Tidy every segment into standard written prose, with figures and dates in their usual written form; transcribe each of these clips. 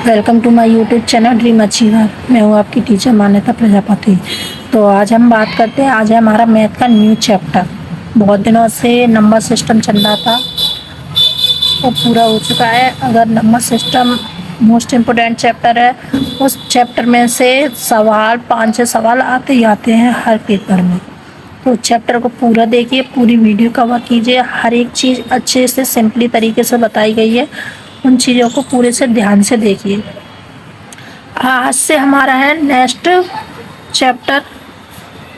Welcome to my YouTube channel dream achiever. मैं हूँ आपकी टीचर मान्यता प्रजापति। तो आज हम बात करते हैं, आज है हमारा मैथ का न्यू चैप्टर। बहुत दिनों से नंबर सिस्टम चल रहा था, वो पूरा हो चुका है। अगर number system most important chapter है, उस चैप्टर में से सवाल 5-6 सवाल आते ही आते हैं हर पेपर में। तो चैप्टर को पूरा देखिए, पूरी वीडियो कवर कीजिए, हर एक चीज़ अच्छे से सिंपली तरीके से बताई गई है। उन चीज़ों को पूरे से ध्यान से देखिए। आज से हमारा है नेक्स्ट चैप्टर,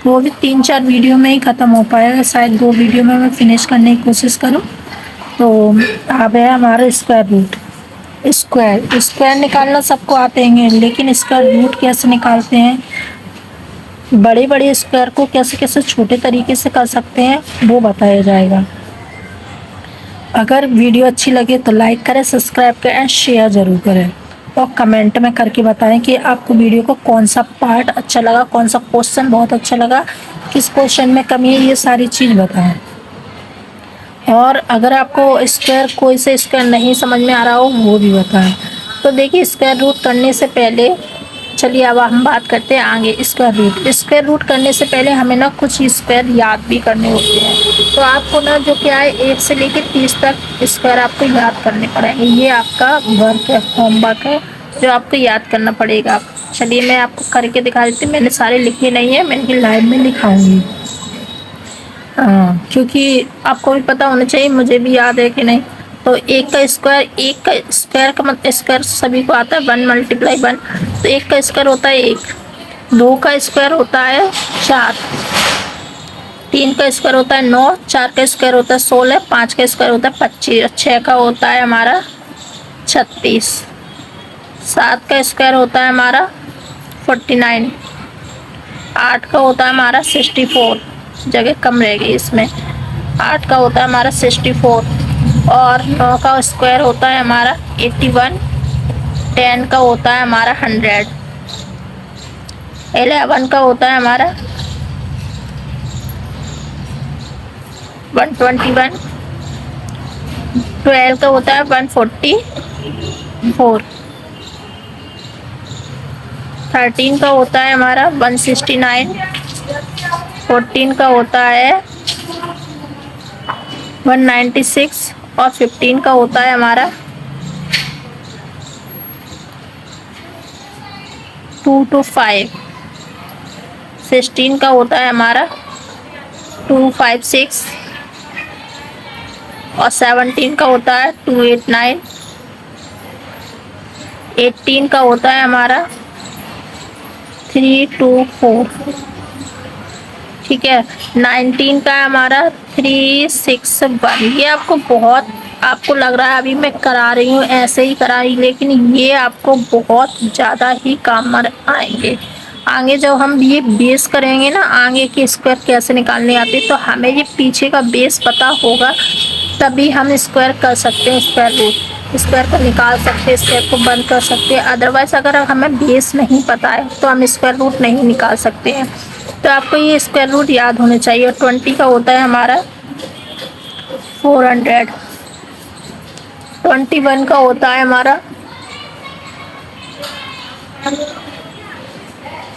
वो भी 3-4 वीडियो में ही ख़त्म हो पाएगा, शायद 2 वीडियो में मैं फिनिश करने की कोशिश करूं। तो अब है हमारा स्क्वायर रूट। स्क्वायर निकालना सबको आते हैं, लेकिन स्क्वायर रूट कैसे निकालते हैं, बड़े बड़े स्क्वायर को कैसे कैसे छोटे तरीके से कर सकते हैं, वो बताया जाएगा। अगर वीडियो अच्छी लगे तो लाइक करें, सब्सक्राइब करें, शेयर ज़रूर करें और कमेंट में करके बताएं कि आपको वीडियो को कौन सा पार्ट अच्छा लगा, कौन सा क्वेश्चन बहुत अच्छा लगा, किस क्वेश्चन में कमी है, ये सारी चीज़ बताएं। और अगर आपको स्क्वायर कोई से स्क्वायर नहीं समझ में आ रहा हो, वो भी बताएं। तो देखिए, स्क्वायर रूट करने से पहले चलिए अब हम बात करते हैं आगे। स्क्वायर रूट करने से पहले हमें ना कुछ स्क्वायर याद भी करने होते हैं। तो आपको ना जो क्या है 1 से लेकर 30 तक स्क्वायर आपको याद करने पड़ेंगे। ये आपका वर्क है, होमवर्क है, जो आपको याद करना पड़ेगा। चलिए मैं आपको करके दिखा देती हूँ। मैंने सारे लिखे नहीं है, मैं इनकी लाइव में लिखाऊंगी। हाँ, क्योंकि आपको भी पता होना चाहिए, मुझे भी याद है कि नहीं। तो एक का स्क्वायर का मतलब स्क्वायर सभी को आता है 1 × 1। तो 1 का स्क्वायर होता है 1, 2 का स्क्वायर होता है 4, 3 का स्क्वायर होता है 9, 4 का स्क्वायर होता है 16, 5 का स्क्वायर होता है 25, 6 का होता है हमारा 36, 7 का स्क्वायर होता है हमारा 49, 8 का होता है हमारा 64, जगह कम रह गई इसमें, 8 का होता है हमारा 64, और 9 का स्क्वायर होता है हमारा 81, 10 का होता है हमारा 100, 11 का होता है हमारा 121, 12 का होता है 144, 13 का होता है हमारा 169, 14 का होता है 196, और 15 का होता है हमारा 2 to 5, 16 का होता है हमारा 256, और 17 का होता है 289, 18 का होता है हमारा 324, ठीक है। 19 का है हमारा 361। ये आपको लग रहा है अभी मैं करा रही हूँ, ऐसे ही करा रही, लेकिन ये आपको बहुत ज़्यादा ही काम आएंगे। आगे जब हम ये बेस करेंगे ना, आगे के स्क्वायर कैसे निकालने आते, तो हमें ये पीछे का बेस पता होगा, तभी हम स्क्वायर कर सकते हैं। स्क्वायर को निकाल सकते हैं, स्क्वायर को बंद कर सकते हैं। अदरवाइज अगर हमें बेस नहीं पता है तो हम स्क्वायर रूट नहीं निकाल सकते हैं। तो आपको ये स्क्वायर रूट याद होने चाहिए। 20 का होता है हमारा 400, 21 का होता है हमारा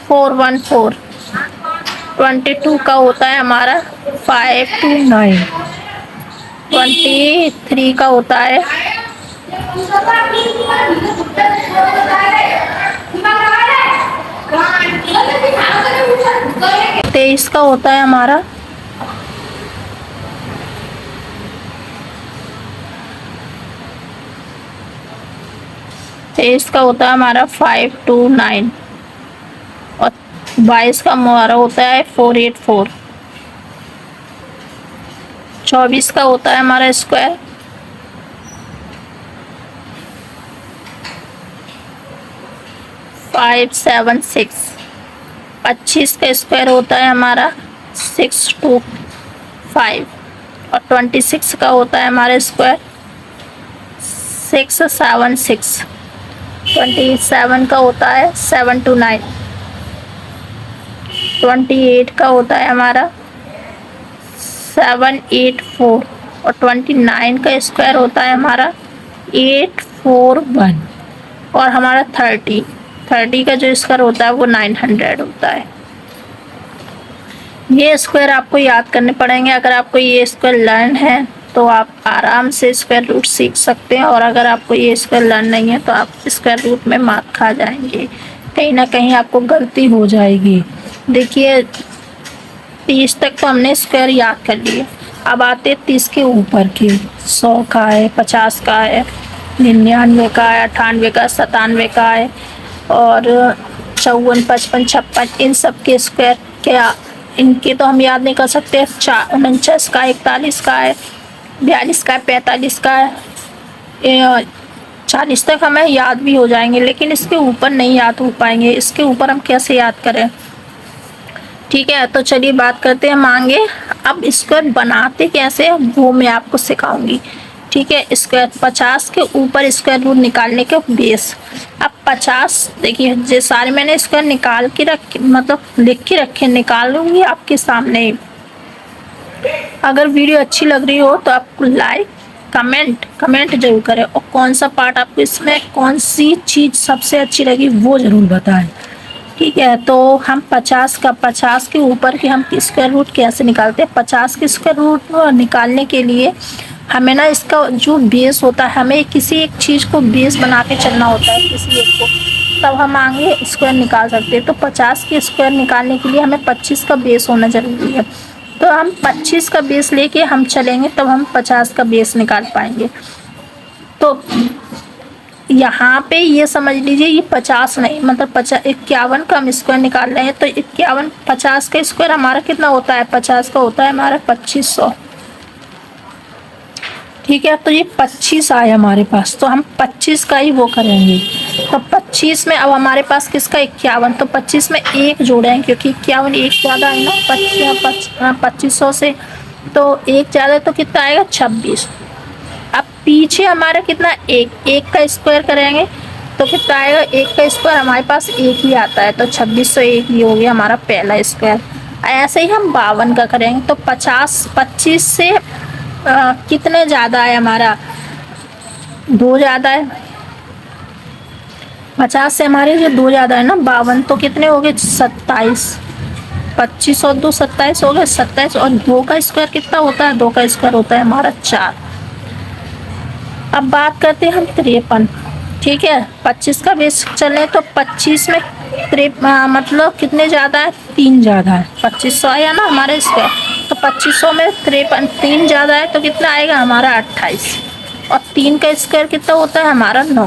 414, 22 का होता है हमारा 529, 23 का होता है 23 का होता है हमारा 529, और 22 का हमारा होता है 484, 24 का होता है हमारा स्क्वायर 576, 25 का स्क्वायर होता है हमारा 625, और 26 का होता है हमारा स्क्वायर 676, 27 का होता है 729, 28 का होता है हमारा 784 और 29 का स्क्वायर होता है हमारा 841 और हमारा 30 का जो स्क्वायर होता है वो 900 होता है। ये स्क्वायर आपको याद करने पड़ेंगे। अगर आपको ये स्क्वायर लर्न है तो आप आराम से स्क्वायर रूट सीख सकते हैं, और अगर आपको ये स्क्वायर लर्न नहीं है तो आप स्क्वायर रूट में मात खा जाएंगे, कहीं ना कहीं आपको गलती हो जाएगी। देखिए 30 तक तो हमने स्क्वायर याद कर लिए, अब आते 30 के ऊपर के। 100 का है, 50 का है, 99 का है, 98 का, 97 का है, और 54, 55, 56 इन सब के स्क्वायर क्या इनके तो हम याद नहीं कर सकते। 49 का, 41 का है, 42 का, 45 का है, 40 तक हमें याद भी हो जाएंगे, लेकिन इसके ऊपर नहीं याद हो पाएंगे। इसके ऊपर हम कैसे याद करें? ठीक है, तो चलिए बात करते हैं मांगे। अब स्क्वायर बनाते कैसे वो मैं आपको सिखाऊंगी। ठीक है, स्क्वायर 50 के ऊपर स्क्वायर रूट निकालने के बेस। अब 50 देखिए जो सारे मैंने स्क्वायर निकाल के रखे, मतलब लिख के रखे, निकाल लूंगी आपके सामने। अगर वीडियो अच्छी लग रही हो तो आपको लाइक कमेंट जरूर करें, और कौन सा पार्ट आपको इसमें कौन सी चीज़ सबसे अच्छी लगी वो ज़रूर बताएं। ठीक है, तो हम 50 के ऊपर के हम स्क्वायर रूट कैसे निकालते हैं। 50 के स्क्वायर रूट निकालने के लिए हमें ना इसका जो बेस होता है, हमें किसी एक चीज़ को बेस बना के चलना होता है, किसी एक को, तब हम आगे स्क्वायर निकाल सकते हैं। तो 50 के स्क्वायर निकालने के लिए हमें 25 का बेस होना जरूरी है। तो हम 25 का बेस लेके हम चलेंगे, तब हम 50 का बेस निकाल पाएंगे। तो यहाँ पे ये समझ लीजिए ये 50 नहीं, मतलब 51 का हम स्क्वायर निकाल रहे हैं। तो 51 50 का स्क्वायर हमारा कितना होता है? 50 का होता है हमारा 2500। ठीक है, तो ये 25 आए हमारे पास, तो हम 25 का ही वो करेंगे। तो 25 में अब हमारे पास किसका 51, तो 25 में एक जोड़ेंगे, क्योंकि 51 एक ज़्यादा है ना 2500 से, तो एक ज़्यादा तो कितना आएगा 26। अब पीछे हमारा कितना एक का स्क्वायर करेंगे तो कितना आएगा? एक का स्क्वायर हमारे पास एक ही आता है, तो 2601 ही हो गया हमारा पहला स्क्वायर। ऐसे ही हम 52 का करेंगे, तो 25 से कितने ज़्यादा है हमारा? 2 ज़्यादा है। 50 से हमारे जो 2 ज़्यादा है ना 52, तो कितने हो गए? 27। 25 और 2 27 हो गए, 27, और 2 का स्क्वायर कितना होता है? 2 का स्क्वायर होता है हमारा 4। अब बात करते हैं हम 53। ठीक है, 25 का बेस चले तो 25 में मतलब कितने ज़्यादा है? 3 ज़्यादा है। 2500 आया ना हमारे स्क्वायर, तो 2500 में 3 ज़्यादा है, तो कितना आएगा हमारा 28, और 3 का स्क्वायर कितना होता है हमारा 9।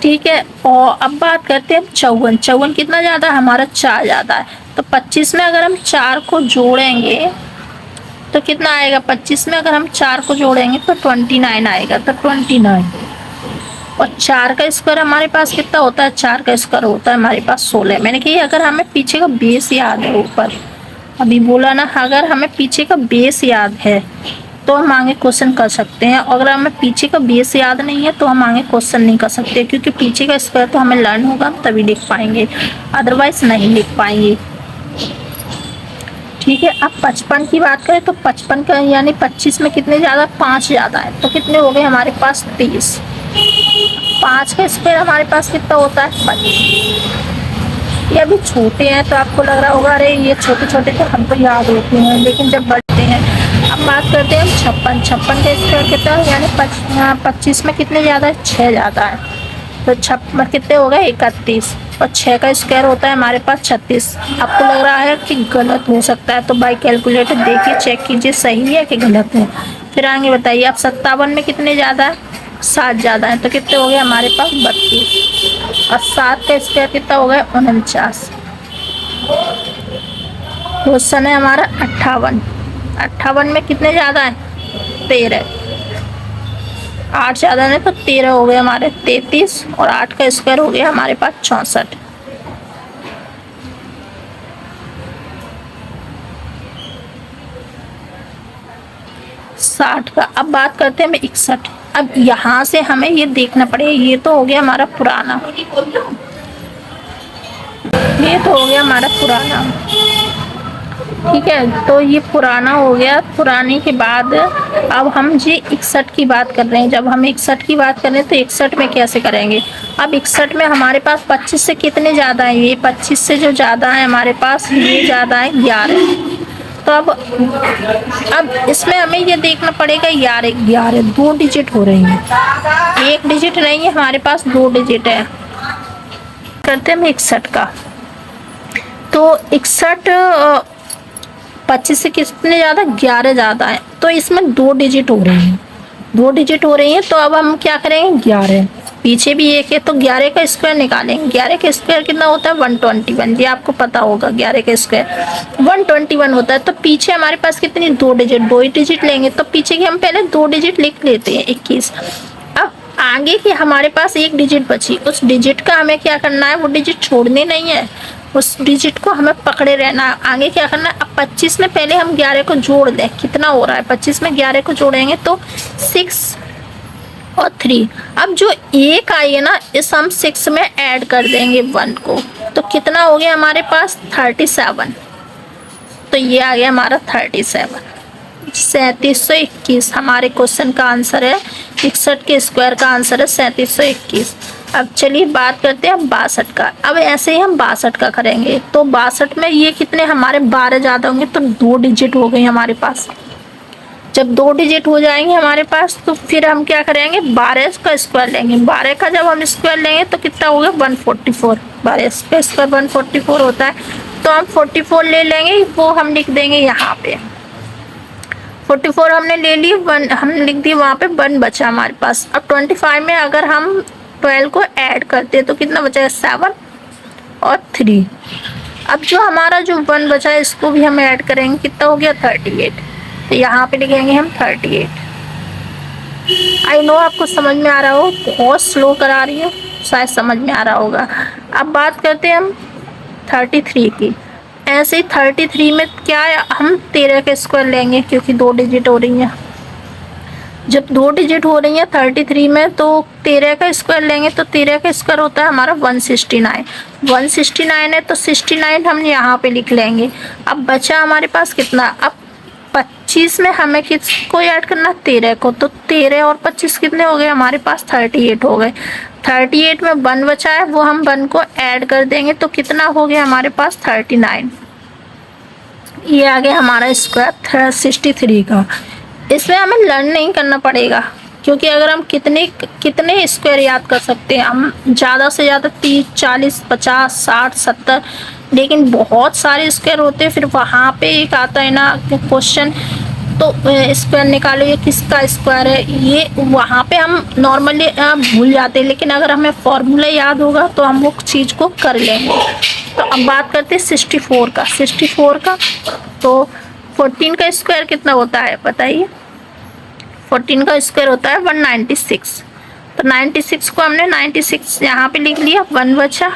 ठीक है, और अब बात करते हैं 54 कितना ज़्यादा है हमारा? 4 ज़्यादा है। तो 25 में अगर हम 4 को जोड़ेंगे तो कितना आएगा? 25 में अगर हम 4 को जोड़ेंगे तो 29 आएगा, तो 29, और 4 का स्क्वायर हमारे पास कितना होता है? 4 का स्क्वायर होता है हमारे पास 16। मैंने कही अगर हमें पीछे का बेस याद है, ऊपर अभी बोला ना, अगर हमें पीछे का बेस याद है तो हम आगे क्वेश्चन कर सकते हैं। अगर हमें पीछे का बेस याद नहीं है तो हम आगे क्वेश्चन नहीं कर सकते, क्योंकि पीछे का स्क्वायर तो हमें लर्न होगा तभी लिख पाएंगे, अदरवाइज नहीं लिख पाएंगे। ठीक है, अब 55 की बात करें तो 55 का यानी 25 में कितने ज़्यादा? 5 ज़्यादा है, तो कितने हो गए हमारे पास? 30। 5 का स्क्वायर हमारे पास कितना होता है? 25। ये अभी छोटे हैं तो आपको लग रहा होगा अरे ये छोटे छोटे तो हमको याद होते हैं, लेकिन जब बढ़ते हैं। अब बात करते हैं हम 56 का स्क्वायर कितना है? यानी 25 में कितने ज़्यादा है? 6 ज़्यादा है, तो 56 कितने हो गए? 31, और 6 का स्क्वायर होता है हमारे पास 36। आपको लग रहा है कि गलत हो सकता है, तो बाई कैलकुलेटर देखिए, चेक कीजिए सही है कि गलत है, फिर आगे बताइए। अब 57 में कितने ज़्यादा है? 7 ज़्यादा है, तो कितने हो गए हमारे पास? 32, और 7 का स्क्वायर कितना हो गया? 49। क्वेश्चन है हमारा 58 में कितने ज़्यादा है? 13। 8 ज़्यादा नहीं तो 13 हो गए हमारे 33, और 8 का स्क्वायर हो गया हमारे पास 64। साठ का अब बात करते हैं हम 61। अब यहाँ से हमें ये देखना पड़ेगा, ये तो हो गया हमारा पुराना, ये तो हो गया हमारा पुराना। ठीक है, तो ये पुराना हो गया। पुराने के बाद अब हम ये 61 की बात कर रहे हैं। जब हम 61 की बात कर रहे हैं तो 61 में कैसे करेंगे। अब 61 में हमारे पास 25 से कितने ज़्यादा है, ये 25 से जो ज़्यादा है हमारे पास, ये ज़्यादा है 11। तो अब इसमें हमें ये देखना पड़ेगा, 11 दो डिजिट हो रही हैं, एक डिजिट नहीं है हमारे पास, दो डिजिट है। करते हैं हम 61 का। तो 61 25 से कितने ज़्यादा, 11 ज़्यादा है, तो इसमें दो डिजिट हो रही हैं, दो डिजिट हो रही हैं। तो अब हम क्या करेंगे, 11 पीछे भी एक है तो 11 का स्क्वायर निकालेंगे। 11 का स्क्वायर कितना होता है, 121। ये आपको पता होगा, 11 का स्क्वायर 121 होता है। तो पीछे हमारे पास कितनी, दो डिजिट, दो ही डिजिट लेंगे। तो पीछे की हम पहले दो डिजिट लिख लेते हैं, 21। अब आगे की हमारे पास एक डिजिट बची, उस डिजिट का हमें क्या करना है, वो डिजिट छोड़नी नहीं है, उस डिजिट को हमें पकड़े रहना है। आगे क्या करना है, अब 25 में पहले हम 11 को जोड़ दें, कितना हो रहा है, 25 में 11 को जोड़ेंगे तो 6 और 3। अब जो एक आई है ना, इस हम 6 में ऐड कर देंगे 1 को, तो कितना हो गया हमारे पास, 37। तो ये आ गया हमारा 37। 3721 हमारे क्वेश्चन का आंसर है। 61 के स्क्वायर का आंसर है 3721। अब चलिए बात करते हैं 62 का। अब ऐसे ही हम 62 का करेंगे। तो 62 में ये कितने हमारे 12 ज़्यादा होंगे, तो दो डिजिट हो गई हमारे पास। जब दो डिजिट हो जाएंगे हमारे पास, तो फिर हम क्या करेंगे, 12 का स्क्वायर लेंगे। 12 का जब हम स्क्वायर लेंगे तो कितना होगा, 144। 12 का स्क्वायर 144 होता है। तो हम 44 ले लेंगे, वो हम लिख देंगे यहाँ पे। 44 हमने ले ली, 1 हमने लिख दी वहाँ पे, 1 बचा हमारे पास। अब 25 में अगर हम 12 को ऐड करते हैं तो कितना बचा, 7 और 3। अब जो हमारा जो 1 बचा है, इसको भी हम ऐड करेंगे, कितना हो गया, 38। तो यहाँ पे लिखेंगे हम 38। आई नो आपको समझ में आ रहा हो, बहुत स्लो करा रही है, शायद समझ में आ रहा होगा। अब बात करते हैं हम 33 की। ऐसे ही 33 में क्या है, हम 13 का स्क्वायर लेंगे, क्योंकि दो डिजिट हो रही हैं। जब दो डिजिट हो रही है 33 में, तो 13 का स्क्वायर लेंगे, तो 13 का स्क्वायर होता है हमारा 169। 169 है तो 69 हम यहाँ पे लिख लेंगे। अब बचा हमारे पास कितना, अब 25 में हमें किसको ऐड करना, 13 को। तो 13 और 25 कितने हो गए हमारे पास, 38 हो गए। 38 में 1 बचा है, वो हम 1 को ऐड कर देंगे, तो कितना हो गया हमारे पास, 39। ये आ गया हमारा स्क्वायर 63 का। इसमें हमें लर्न नहीं करना पड़ेगा, क्योंकि अगर हम कितने स्क्वायर याद कर सकते हैं, हम ज़्यादा से ज़्यादा 30, 40, 50, 60, 70, लेकिन बहुत सारे स्क्वायर होते हैं। फिर वहाँ पे एक आता है ना क्वेश्चन, तो स्क्वायर निकालो, ये किसका स्क्वायर है, ये वहाँ पे हम नॉर्मली भूल जाते हैं। लेकिन अगर हमें फॉर्मूला याद होगा तो हम वो चीज़ को कर लेंगे। तो अब बात करते हैं 64 का। 64 का तो 14 का स्क्वायर कितना होता है बताइए। 14 का स्क्वायर होता है 196। तो 96 को हमने 96 यहाँ पे लिख लिया, 1 बचा।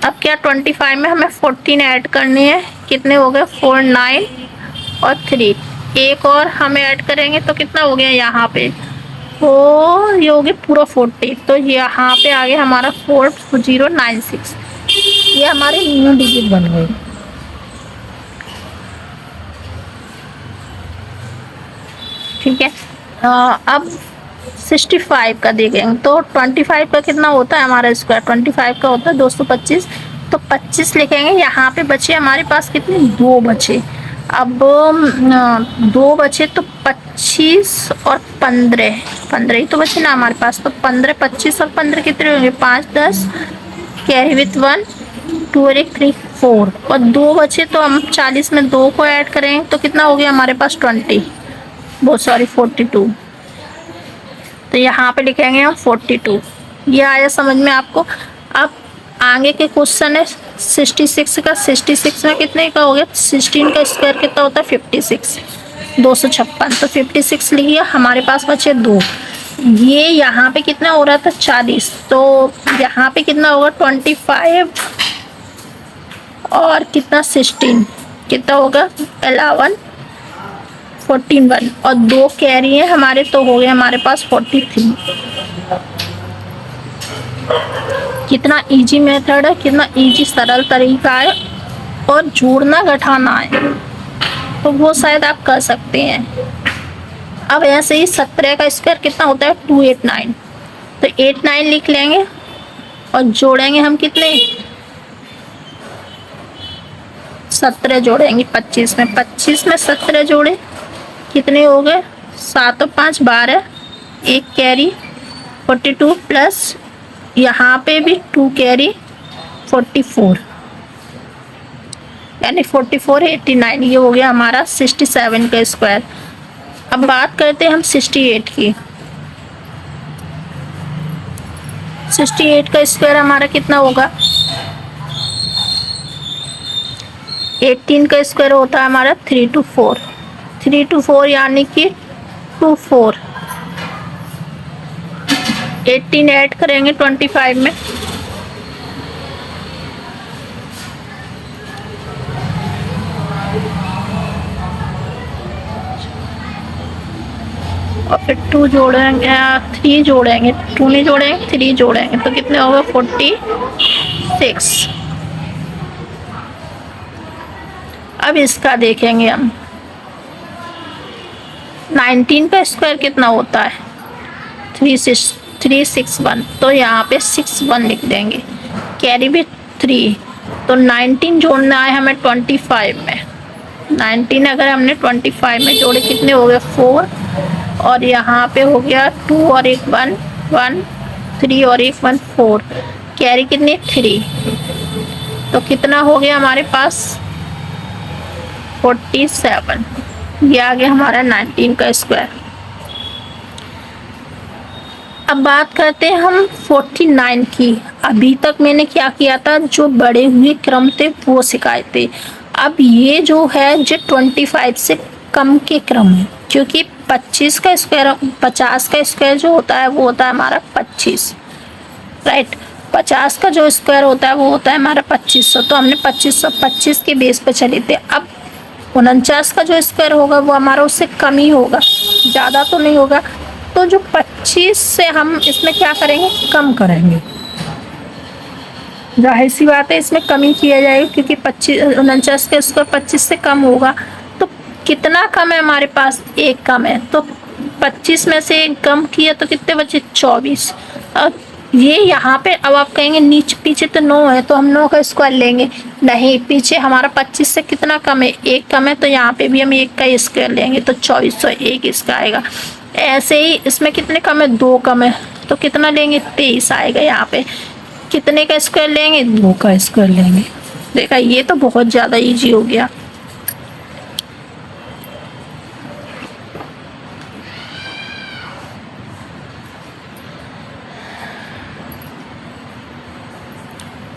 अब क्या 25 में हमें 14 ऐड करनी है, कितने हो गए, 4, 9 और 3। एक और हम ऐड करेंगे तो कितना हो गया यहाँ पे, वो ये हो गया पूरा 40। तो यहाँ पे आ गया हमारा 4096। ये हमारे न्यू डिजिट बन गए। ठीक है, अब 65 का देखेंगे तो 25 का कितना होता है हमारा स्क्वायर, 25 का होता है 225। तो 25 लिखेंगे, यहाँ पे बचे हमारे पास कितने, 2 बचे। अब 2 बचे तो 25 और 15 ही तो बचे ना हमारे पास। तो 15, 25 और 15 कितने होंगे, 5, 10, कैरी विथ 1, 2 और 1, 3, 4 और 2 बचे। तो हम 40 में 2 को ऐड करेंगे तो कितना हो गया हमारे पास, 42। तो यहाँ पे लिखेंगे हम 42। ये आया समझ में आपको। अब आगे के क्वेश्चन है 66 का। 66 में कितने का हो गया, 16 का स्क्वायर कितना होता है, 56, 256। तो 56 लिखिए, हमारे पास बचे 2। ये यहाँ पे कितना हो रहा था, 40। तो यहाँ पे कितना होगा, 25 और कितना 16, कितना होगा 11, 14, 1 और 2 कैरी है हमारे, तो हो गए हमारे पास 43। कितना इजी मेथड है, कितना इजी सरल तरीका है। और जोड़ना घटाना है तो वो शायद आप कर सकते हैं। अब ऐसे ही 17 का स्क्वायर कितना होता है 289, तो 89 लिख लेंगे और जोड़ेंगे हम कितने 17 जोड़ेंगे 25 में, 25 में 17 जोड़े कितने हो गए 7 और 5 12, एक कैरी 42 प्लस यहाँ पे भी 2 कैरी 44, यानी 44 89, ये हो गया हमारा 67 का स्क्वायर। अब बात करते हैं हम 68 की। 68 का स्क्वायर हमारा कितना होगा 18 का स्क्वायर होता है हमारा 3 to 4, 3 to 4 यानी कि 2 4, 18 ऐड करेंगे 25 में, और फिर 2 जोड़ेंगे 3 जोड़ेंगे, 2 नहीं जोड़ेंगे 3 जोड़ेंगे तो कितने होगा 46। अब इसका देखेंगे हम 19 का स्क्वायर कितना होता है 361, तो यहाँ पे 61 लिख देंगे, कैरी भी 3, तो 19 जोड़ना है हमें 25 में, 19 अगर हमने 25 में जोड़े कितने हो गए 4, और यहाँ पे हो गया 2 और एक 1 1, 3 और एक 1 4, कैरी कितनी 3, तो कितना हो गया हमारे पास 47, ये आ गया हमारा 19 का स्क्वायर। अब बात करते हैं हम 49 की। अभी तक मैंने क्या किया था, जो बड़े हुए क्रम थे वो सिखाए थे। अब ये जो है जो 25 से कम के क्रम है, क्योंकि 25 का स्क्वायर 50 का स्क्वायर जो होता है वो होता है हमारा 25, राइट। 50 का जो स्क्वायर होता है वो होता है हमारा 2500, तो हमने 2525 के बेस पे चले थे। अब 49 का जो स्क्वायर होगा वो हमारा उससे कम ही होगा, ज़्यादा तो नहीं होगा, तो जो 25 से हम इसमें क्या करेंगे कम करेंगे, जाहिर सी बात है इसमें कमी किया जाएगी, क्योंकि 49 का स्क्वायर 25 से कम होगा, तो कितना कम है हमारे पास 1 कम है, तो 25 में से 1 कम किया तो कितने बचे 24। अब ये यहाँ पे अब आप कहेंगे नीचे पीछे तो 9 है तो हम 9 का स्क्वायर लेंगे, नहीं, पीछे हमारा 25 से कितना कम है 1 कम है, तो यहाँ पे भी हम 1 का स्क्वायर लेंगे तो 2401 इसका आएगा। ऐसे ही इसमें कितने कम है 2 कम है, तो कितना लेंगे 23 आएगा। यहाँ पे कितने का स्क्वायर लेंगे 2 का स्क्वायर लेंगे। देखा, ये तो बहुत ज़्यादा इजी हो गया।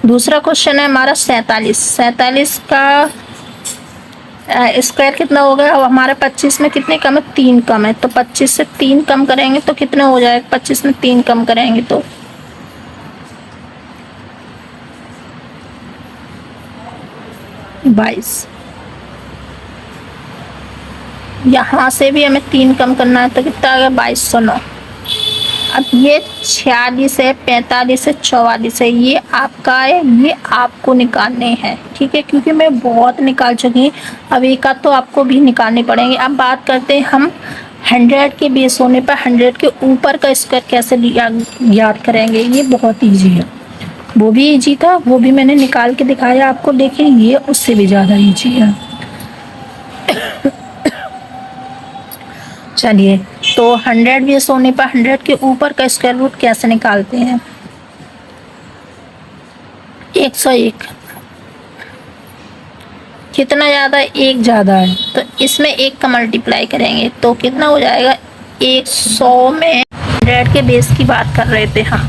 दूसरा क्वेश्चन है हमारा 47 का स्क्वायर कितना होगा। अब हमारे 25 में कितने कम है 3 कम है, तो 25 से 3 कम करेंगे तो कितना हो जाएगा, 25 में 3 कम करेंगे तो 22। यहाँ से भी हमें 3 कम करना है तो कितना आ गया 2209। अब ये 46 है, 45 है, 44 है, ये आपका है, ये आपको निकालने हैं, ठीक है, क्योंकि मैं बहुत निकाल चुकी हूँ, अब एक आध तो आपको भी निकालने पड़ेंगे। अब बात करते हैं हम 100 के बेस होने पर 100 के ऊपर का स्क्वायर कैसे याद करेंगे। ये बहुत ईजी है, वो भी ईजी था, वो भी मैंने निकाल के दिखाया आपको, लेकिन ये उससे भी ज़्यादा ईजी है। चलिए, तो 100 बेस होने पर 100 के ऊपर का स्क्वायर रूट कैसे निकालते हैं। 101 कितना ज़्यादा है 1 ज़्यादा है, तो इसमें 1 का मल्टीप्लाई करेंगे तो कितना हो जाएगा 100 में 100 के बेस की बात कर रहे थे हम,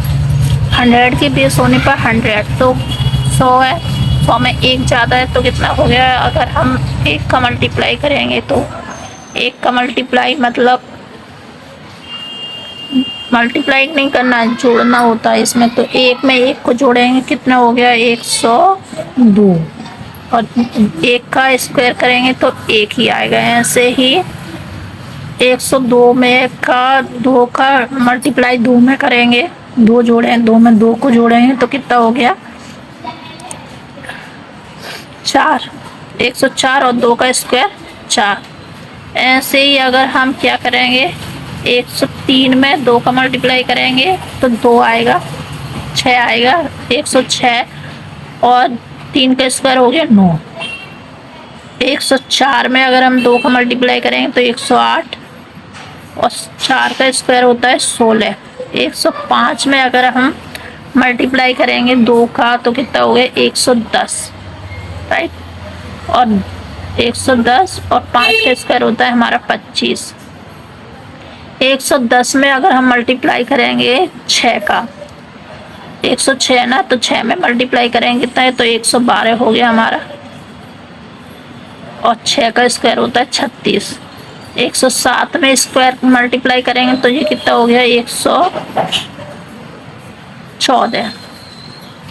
100 के बेस होने पर 100 तो 100 है, 100 में 1 ज़्यादा है तो कितना हो गया, अगर हम 1 का मल्टीप्लाई करेंगे तो 1 का मल्टीप्लाई मतलब मल्टीप्लाई नहीं करना है, जोड़ना होता है इसमें, तो 1 में 1 को जोड़ेंगे कितना हो गया 102, और 1 का स्क्वायर करेंगे तो 1 ही आएगा। ऐसे ही 102 में का 2 का मल्टीप्लाई 2 में करेंगे, 2 जोड़ें, 2 में 2 को जोड़ेंगे तो कितना हो गया 4, 104 और 2 का स्क्वायर 4। ऐसे ही अगर हम क्या करेंगे, 103 में 2 का मल्टीप्लाई करेंगे तो 2 आएगा, 6 आएगा, 106 और 3 का स्क्वायर हो गया 9। 104 में अगर हम 2 का मल्टीप्लाई करेंगे तो 108 और 4 का स्क्वायर होता है 16। 105 में अगर हम मल्टीप्लाई करेंगे 2 का तो कितना हो गया 110, राइट। और 110 और 5 का स्क्वायर होता है हमारा 25। 110 में अगर हम मल्टीप्लाई करेंगे 6 का, 106 ना, तो 6 में मल्टीप्लाई करेंगे कितना है तो 112 हो गया हमारा, और 6 का स्क्वायर होता है 36। 107 में स्क्वायर मल्टीप्लाई करेंगे तो ये कितना हो गया 114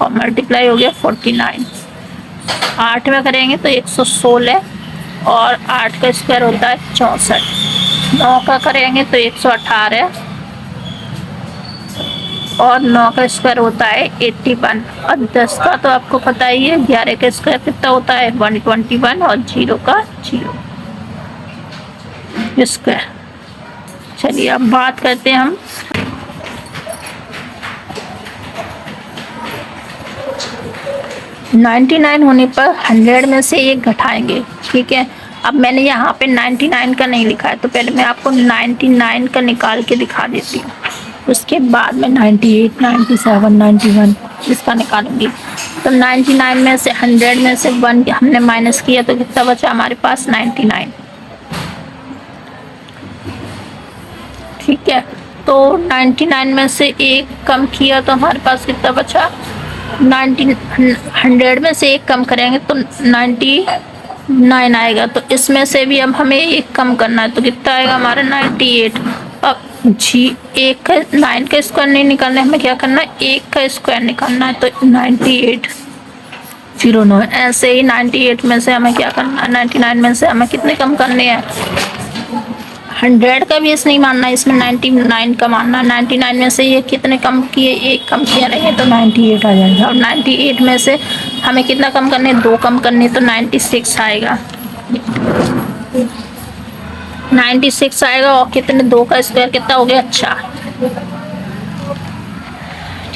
और मल्टीप्लाई हो गया 49। 8 में करेंगे तो 116 और 8 का स्क्वायर होता है 64। 9 का करेंगे तो 118 और 9 का स्क्वायर होता है 81। और 10 का तो आपको पता ही है, 11 का स्क्वायर कितना होता है 121 और 0 का 0 स्क्वायर। चलिए अब बात करते हैं हम नाइन्टी होने पर 100 में से 1 घटाएंगे, ठीक है। अब मैंने यहाँ पे 99 का नहीं लिखा है, तो पहले मैं आपको 99 का निकाल के दिखा देती हूँ, उसके बाद में 98, 97, 91 इसका निकालूंगी। तो 99 में से 100 में से 1 हमने माइनस किया तो कितना बचा हमारे पास 99, ठीक है। तो 99 में से 1 कम किया तो हमारे पास कितना बचा 100 में से 1 कम करेंगे तो 99 आएगा। तो इसमें से भी अब हमें 1 कम करना है तो कितना आएगा हमारा 98। अब जी 1 का 9 का स्क्वायर नहीं निकालना है, हमें क्या करना है 1 का स्क्वायर निकालना है, तो 9809। ऐसे ही 98 में से हमें क्या करना है, 99 में से हमें कितने कम करने हैं, 100 का भी इस नहीं मानना, इसमें 99 का मानना। 99 में से ये कितने कम किए, 1 कम किया रहेंगे तो 98 आ जाएगा। और 98 में से हमें कितना कम करने, 2 कम करने तो 96 आएगा। 96 आएगा और कितने 2 का स्क्वायर कितना हो गया 4,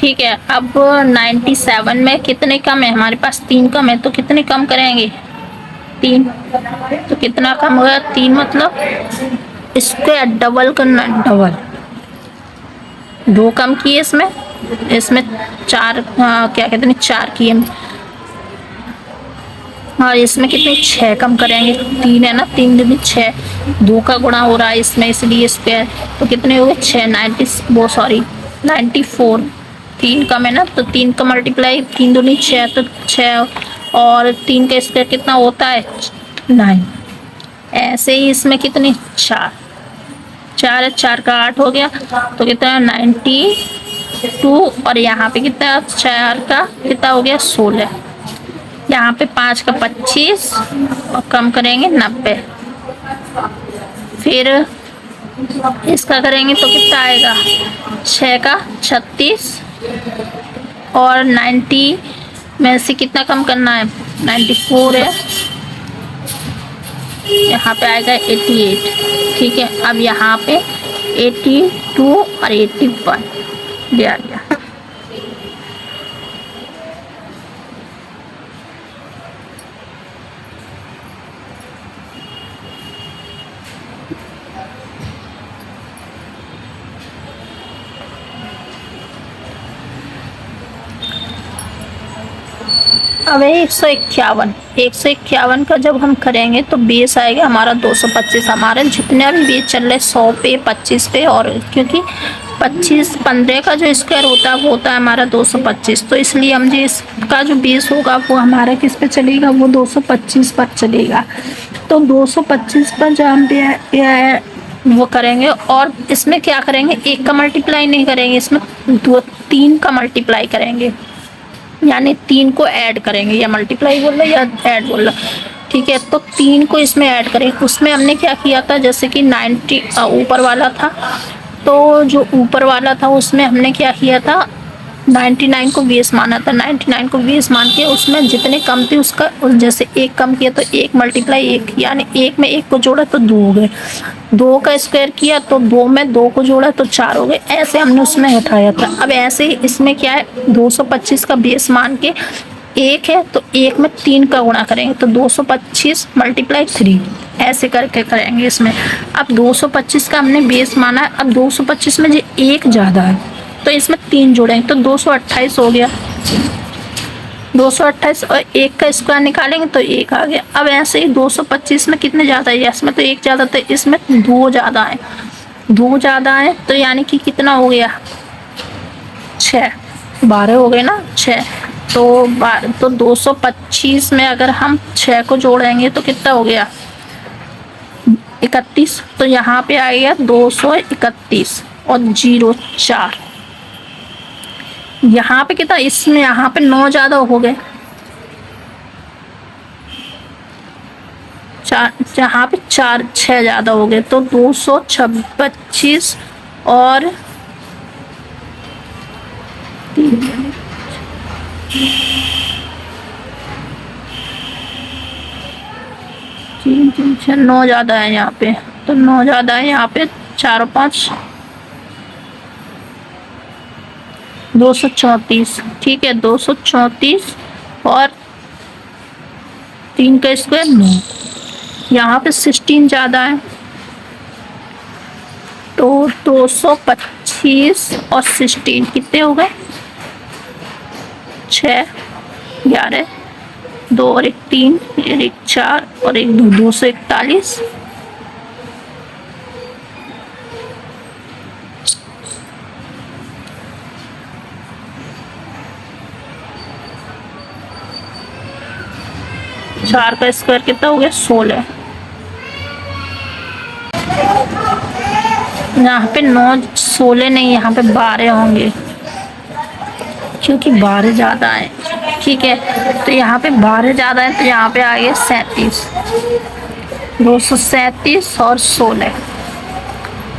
ठीक है। अब 97 में कितने कम है, हमारे पास 3 कम है, तो कितने कम करेंगे 3, तो कितना कम होगा 3, मतलब स्क्वायर डबल करना, डबल 2 कम किए इसमें 4 क्या कहते हैं 4 किए, और इसमें कितने 6 कम करेंगे, 3 है ना, 3 दूनी 6, 2 का गुणा हो रहा है इसमें इसलिए स्क्वायर, तो कितने हो गए 6, 94। 3 कम है ना, तो 3 का मल्टीप्लाई 3 दूनी 6 तो 6 और 3 का स्क्वायर कितना होता है 9। ऐसे ही इसमें कितने 4 है, 4 का 8 हो गया तो कितना 92, और यहाँ पे कितना 4 का कितना हो गया 16, यहाँ पे 5 का 25 और कम करेंगे 90, फिर इसका करेंगे तो कितना आएगा 6 का 36 और 90 में से कितना कम करना है 94 है, यहाँ पे आएगा 88, ठीक है। अब यहाँ पे 82 और 81 दिया गया। अब 151 का जब हम करेंगे तो बेस आएगा हमारा 225। हमारे जितने भी बेस चल रहे 100 पे 25 पे, और क्योंकि 15 का जो स्क्वायर होता है वो होता है हमारा 225, तो इसलिए हम जी इसका जो बेस होगा वो हमारा किस पे चलेगा, वो 225 पर चलेगा। तो 225 पर जब हम वो करेंगे, और इसमें क्या करेंगे 1 का मल्टीप्लाई नहीं करेंगे, इसमें 3 का मल्टीप्लाई करेंगे, यानी 3 को ऐड करेंगे, या मल्टीप्लाई बोल रहे या ऐड बोल रहे, ठीक है। तो 3 को इसमें ऐड करेंगे। उसमें हमने क्या किया था, जैसे कि 90 ऊपर वाला था, तो जो ऊपर वाला था उसमें हमने क्या किया था 99 को बेस माना था, 99 को बेस मान के उसमें जितने कम थे उसका जैसे एक कम किया तो एक मल्टीप्लाई एक, यानी एक में एक को जोड़ा तो दो हो गए, दो का स्क्वायर किया तो दो में दो को जोड़ा तो चार हो गए, ऐसे हमने उसमें उठाया था। अब ऐसे ही इसमें क्या है, 225 का बेस मान के एक है तो एक में 3 का गुणा करेंगे तो 225 मल्टीप्लाई 3, ऐसे करके करेंगे इसमें। अब 225 का हमने बेस माना है, अब 225 में जो एक ज़्यादा है तो इसमें 3 जोड़ेंगे तो 228 हो गया, 228 और एक का स्क्वायर निकालेंगे तो एक आ गया। अब ऐसे ही 225 में कितने ज़्यादा है, इसमें तो एक ज़्यादा था, इसमें दो ज़्यादा है, दो ज़्यादा है तो यानी कि कितना हो गया 6, 12 हो गए ना 6, तो 225 में अगर हम 6 को जोड़ेंगे तो कितना हो गया 31, तो यहाँ पे आ गया 231 और 04, यहाँ पे कितना, इसमें यहाँ पे 9 ज़्यादा हो गए, यहाँ पे 6 ज़्यादा हो गए तो 226 और 9 ज़्यादा है यहाँ पे, तो 9 ज़्यादा है यहाँ पे, 4 और 5 234, ठीक है 234 और 3 का स्क्वायर 9, यहाँ पे 16 ज़्यादा है तो 225 और 16 कितने हो गए 6, 11, 2 और 1 3, 1 4 और 1 2, 241, चार का स्क्वायर कितना हो गया 16, यहाँ पे 9 16 नहीं, यहाँ पे 12 होंगे क्योंकि 12 ज़्यादा है, ठीक है तो यहाँ पे 12 ज़्यादा है तो यहाँ पे आ गया 37, 237 और 16।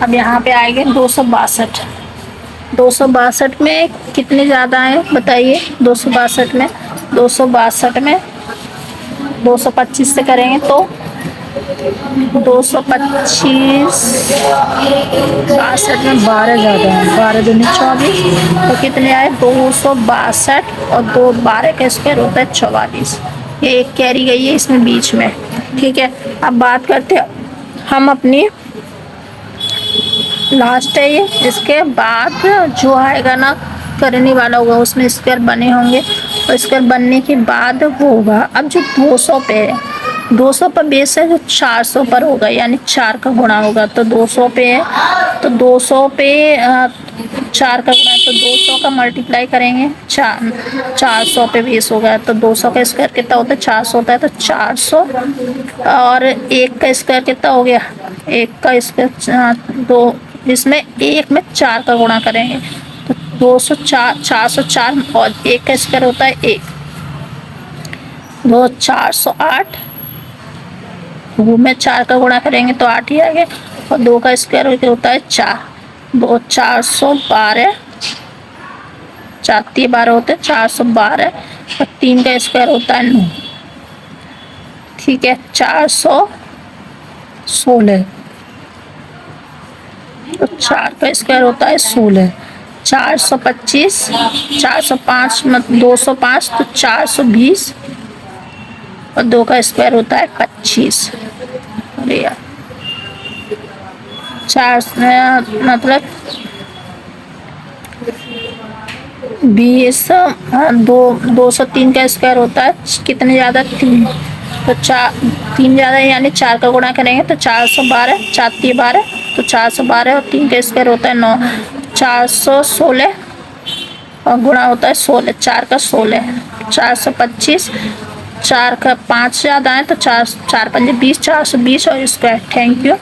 अब यहाँ पे आएंगे 262, 262 में कितने ज़्यादा है बताइए, 262 में 225 से करेंगे तो 225 62 में 12 ज़्यादा है, 12 दूनी 24 तो कितने आए 262 और 2 12 का स्क्वायर होता है 44, ये एक कैरी गई है इसमें बीच में, ठीक है। अब बात करते हैं हम अपनी लास्ट है ये, इसके बाद जो आएगा ना करने वाला होगा उसमें स्क्वायर बने होंगे और स्क्वायर बनने के बाद वो होगा। अब जो 200 पे है, 200 पर बेस है जो 400 पर होगा, यानी 4 का गुणा होगा तो 200 पे है तो 200 पे 4 का गुणा है तो 200 का मल्टीप्लाई करेंगे 400 पे बेस होगा तो 200 का स्क्वायर कितना होता है 400 होता है तो 400 और 1 का स्क्वायर कितना हो गया, 1 का स्क्वायर दो, इसमें 1 में 4 का गुणा करेंगे तो 204 404 और 1 का स्क्वायर होता है 1, 2 408, 2 में 4 का गुणा करेंगे तो 8 ही आएगा और 2 का स्क्वायर होता है 4, 2 412, 4 3 12 होते हैं 412 और 3 का स्क्वायर होता है 9, ठीक है 416 तो 4 का स्क्वायर होता है 16, 425 405 मतलब 205 तो 420 और 2 का स्क्वायर होता है 25, अरे यार 4 मतलब 20 203 का स्क्वायर होता है कितने ज़्यादा 3, तो 3 ज़्यादा यानी 4 का गुणा करेंगे तो 412, 4 3 12 तो 412 और 3 का स्क्वायर होता है 9, 416 और गुणा होता है 16, 4 का 16, 425, 4 का 5 ज़्यादा है तो 4 4 5 20, 420 और स्क्वायर। Thank you.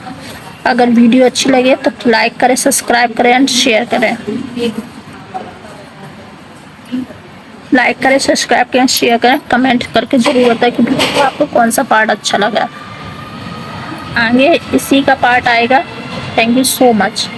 अगर वीडियो अच्छी लगे तो लाइक करें, सब्सक्राइब करें एंड शेयर करें, लाइक करें, सब्सक्राइब करें, शेयर करें, कमेंट करके जरूर बताएं कि आपको कौन सा पार्ट अच्छा लगा। आगे इसी का पार्ट आएगा। Thank you so much.